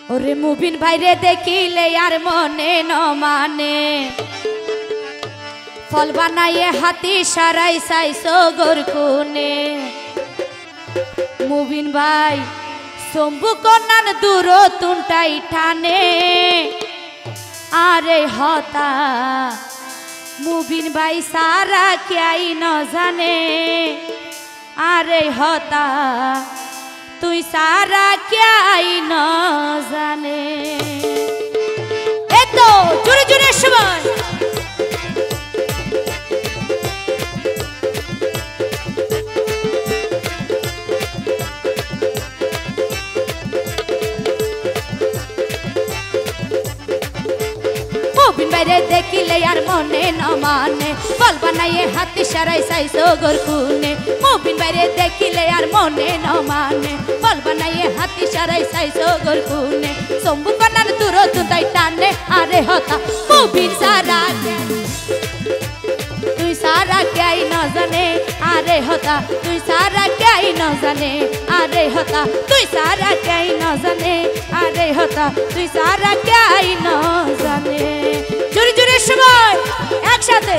ওরে মুবিন ভাইরে দেখিলে আর মনে ন মানে ফল বানাইয়ে হাতি সারাই চাইছো গোর কোনে মুবিন ভাই শম্ভু কন্যান দূর তুনটাই টানে আরে হতা মুবিন ভাই সারা ক্যাই ন জানে আরে হতা তুই সারা ক্যাই ন জানে এতো জোরে জোরে সবাই মুবিন ভাইরে দেখিলে আর মনে ন মানে বল বানাইয়ে হাতি সারাই চাইছো গোর কোনে মুবিন ভাইরে দেখিলে আর মনে ন মানে বল বানাইয়ে হাতি সারাই চাইছো গোর কোনে শম্ভু কন্যার দূর তুই টানে আরে হতা মুবিন সারা তুই সারা ক্যাই ন জানে আরে হতা তুই সারা ক্যাই ন জানে আরে হতা তুই সারা ক্যাই ন জানে আরে হতা তুই সারা ক্যাই ন জানে জোরে জোরে সবাই একসাথে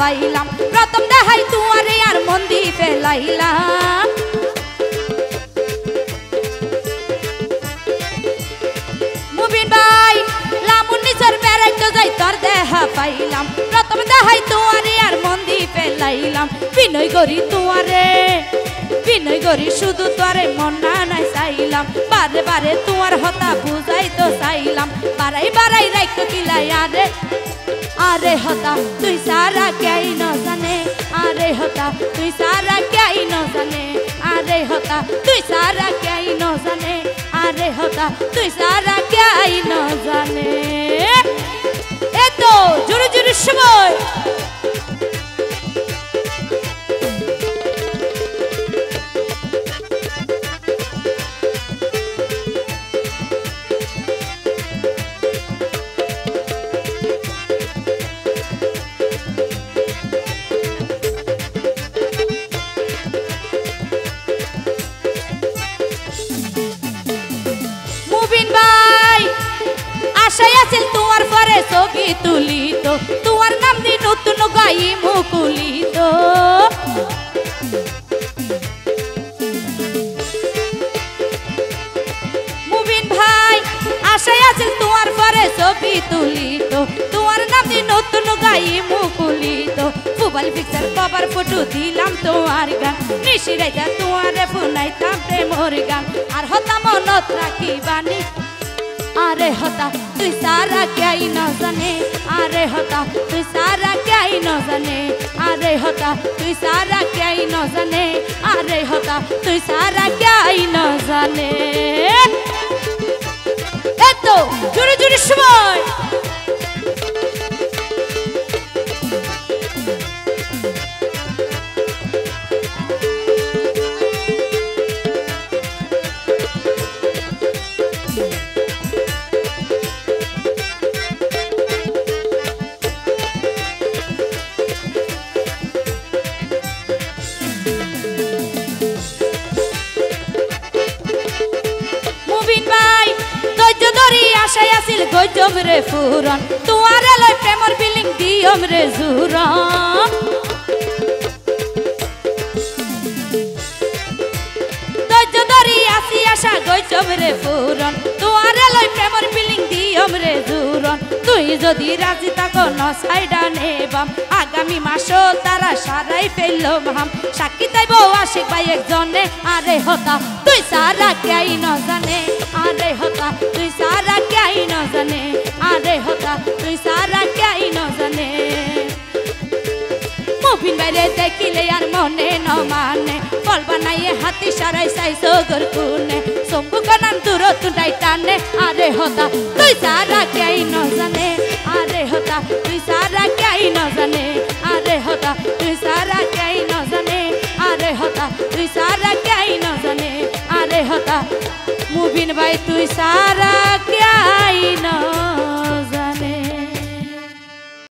পাইলাম প্রথম দেখাই তোমারে আর মন্দি ফেলাইলাম মুবিন ভাই লামুন নিচর বেড়াইতে যাই তোর দেখা পাইলাম প্রথম দেখাই তোমারে আর মন্দি ফেলাইলাম বিনয় করি তোমারে বিনয় করি শুধু তোরে মন না নাই চাইলাম বারে বারে তোমার হতা বুঝাই তো চাইলাম বারাই বারাই রাইতো কিলাই আরে আরে হতা তুই সারা ক্যাই ন জানে আরে হতা তুই সারা ক্যাই ন জানে আরে হতা তুই সারা ক্যাই ন জানে আরে হতা তুই সারা ক্যাই ন জানে এতো জোরে জোরে সবাই তোমার পরে ছবি তুলিত তোমার নাম দি নতুন গাই মুকুলিত মুবিন ভাই আশায় আছে তোমার পরে ছবি তুলিত তোমার নাম দি নতুন গাই মুকুলিত মোবাইল পিকচার বাবার ফটো দিলাম তোমার গান নিশি রাইতা তোমারে ফুনাইতাম প্রেমর গান আর হতা মনত রাখিবানি আরে হতা তুই সারা ক্যাই ন জানে আরে হতা তুই সারা ক্যাই ন জানে আরে হতা তুই সারা ক্যাই ন জানে আরে হতা তুই সারা ক্যাই ন জানে এতো জোরে জোরে সময় আশায় আছিল গজব রে ফুরন তোমার লয় প্রেমর ফিলিং দিয়ম রে জুরন ধৈর্য ধরি আসি আশা গজব রে ফুরন তোমার লয় প্রেমর ফিলিং দিয়ম রে জুরন তুই যদি রাজি থাকো ন সাইডা নেবাম আগামী মাসও তারা সারাই ফেললো ভাম সাক্ষী তাইব আশিক ভাই একজনে আরে হতা তুই সারা ক্যাই ন জানে আরে হতা তুই সারা ক্যাই ন জানে আরে হতা তুই সারা ক্যাই ন জানে মুবিন ভাইরে দেখিলে আর মনে ন মানে ফল বানাইয়ে হাতি সারাই চাইছো গোর কোনে শম্ভু কন্যান দূর তুই টানে আরে হতা তুই সারা ক্যাই ন জানে আরে হতা তুই সারা কেই ন জানে আরে হতা তুই সারা কেই ন জানে আরে হতা তুই সারা কেই ন জানে আরে হতা মুবিন ভাই তুই সারা কেই ন